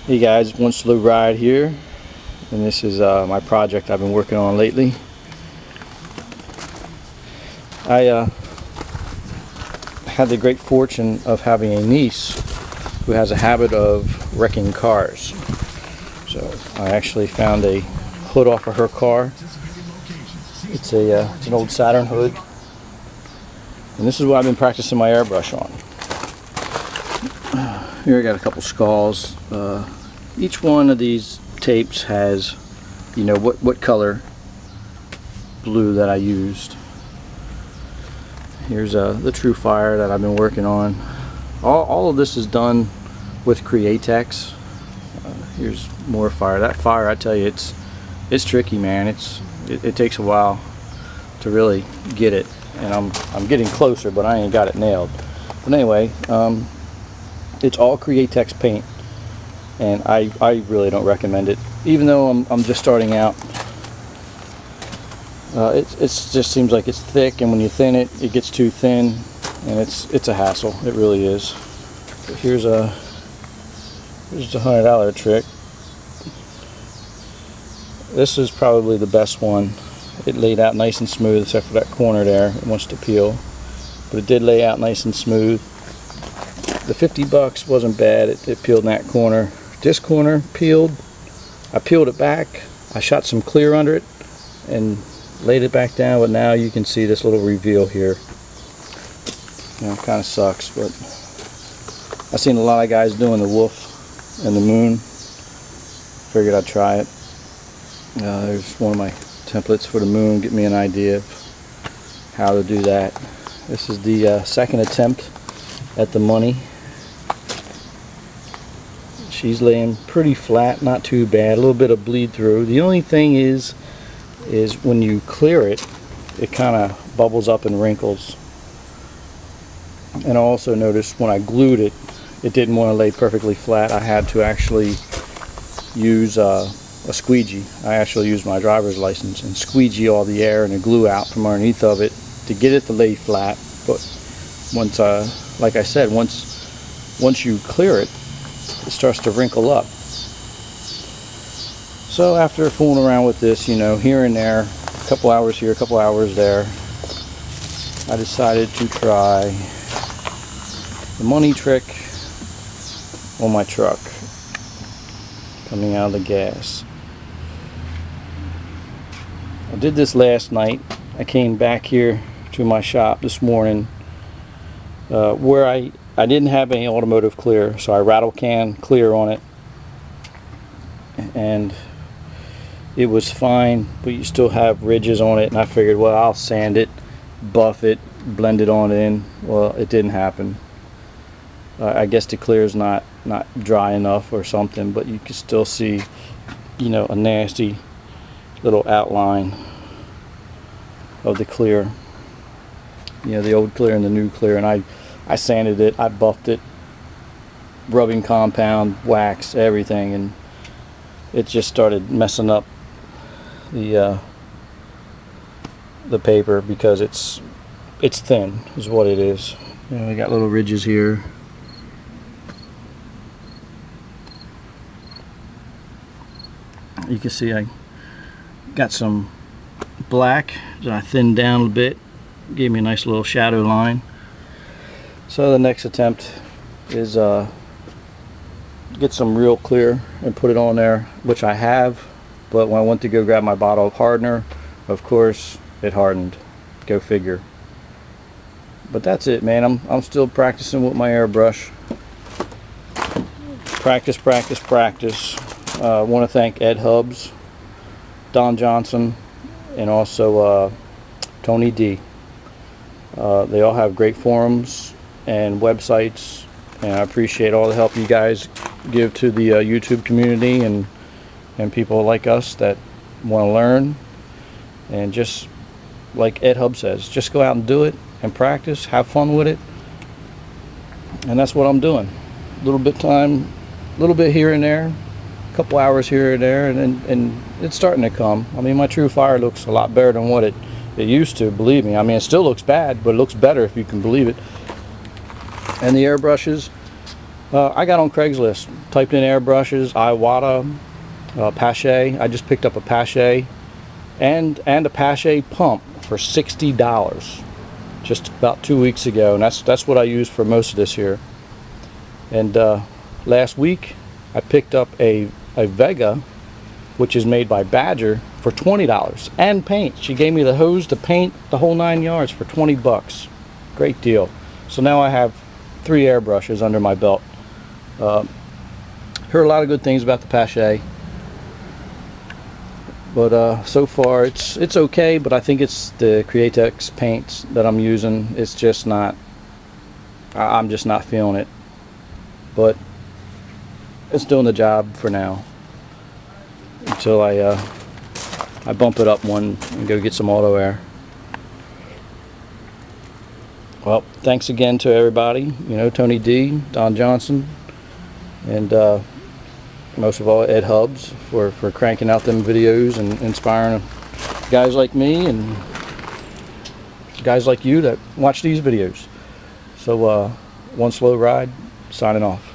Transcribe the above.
Hey guys, one slow ride here, and this is my project I've been working on lately. I had the great fortune of having a niece who has a habit of wrecking cars. So I actually found a hood off of her car. It's an old Saturn hood, and this is what I've been practicing my airbrush on. Here I got a couple skulls. Each one of these tapes has, you know, what color blue that I used. Here's the True Fire that I've been working on. All of this is done with Createx. Here's more fire. That fire, I tell you, it's tricky, man. It takes a while to really get it, and I'm getting closer, but I ain't got it nailed. But anyway, it's all Createx paint, and I really don't recommend it, even though I'm just starting out. It just seems like it's thick, and when you thin it, it gets too thin, and it's a hassle. It really is. So here's just a $100 trick. This is probably the best one. It laid out nice and smooth, except for that corner there. It wants to peel, but it did lay out nice and smooth. The $50 wasn't bad. It peeled in that corner. This corner peeled. I peeled it back. I shot some clear under it and laid it back down, but now you can see this little reveal here. You know, it kind of sucks, but I've seen a lot of guys doing the wolf and the moon. Figured I'd try it. There's one of my templates for the moon. Get me an idea of how to do that. This is the second attempt at the money. She's laying pretty flat, not too bad. A little bit of bleed through. The only thing is when you clear it, it kind of bubbles up and wrinkles. And I also noticed when I glued it, it didn't want to lay perfectly flat. I had to actually use a squeegee. I actually used my driver's license and squeegee all the air and the glue out from underneath of it to get it to lay flat. But once, like I said, once you clear it, it starts to wrinkle up. So after fooling around with this, you know, here and there, a couple hours here, a couple hours there, I decided to try the money trick on my truck coming out of the gas. I did this last night. I came back here to my shop this morning where I didn't have any automotive clear, so I rattle can clear on it, and it was fine, but you still have ridges on it, and I figured, well, I'll sand it, buff it, blend it on in. Well, it didn't happen. I guess the clear is not dry enough or something, but you can still see, you know, a nasty little outline of the clear. You know, the old clear and the new clear, and I sanded it, I buffed it, rubbing compound, wax, everything, and it just started messing up the paper because it's thin is what it is. You know, we got little ridges here. You can see I got some black that I thinned down a little bit, gave me a nice little shadow line. So the next attempt is get some real clear and put it on there, which I have, but when I went to go grab my bottle of hardener, of course it hardened. Go figure. But that's it, man. I'm still practicing with my airbrush. Practice, practice, practice. I want to thank Ed Hubbs, Don Johnson, and also Tony D. They all have great forums and websites, and I appreciate all the help you guys give to the YouTube community and people like us that want to learn. And just like Ed Hubbs says, just go out and do it and practice, have fun with it, and that's what I'm doing. A little bit here and there, a couple hours here and there, and it's starting to come. I mean, my True Fire looks a lot better than what it used to, believe me. I mean, it still looks bad, but it looks better if you can believe it. And the airbrushes, I got on Craigslist, typed in airbrushes, Iwata, Pache. I just picked up a Pache and a Pache pump for $60 just about 2 weeks ago, and that's what I used for most of this here. And last week I picked up a Vega, which is made by Badger, for $20, and paint. She gave me the hose to paint the whole 9 yards for 20 bucks. Great deal. So now I have 3 airbrushes under my belt. Heard a lot of good things about the Pache, but so far it's okay. But I think it's the Createx paints that I'm using. It's just not. I'm just not feeling it. But it's doing the job for now until I bump it up one and go get some auto air. Well, thanks again to everybody. You know, Tony D, Don Johnson, and most of all Ed Hubbs for cranking out them videos and inspiring guys like me and guys like you that watch these videos. So one slow ride, signing off.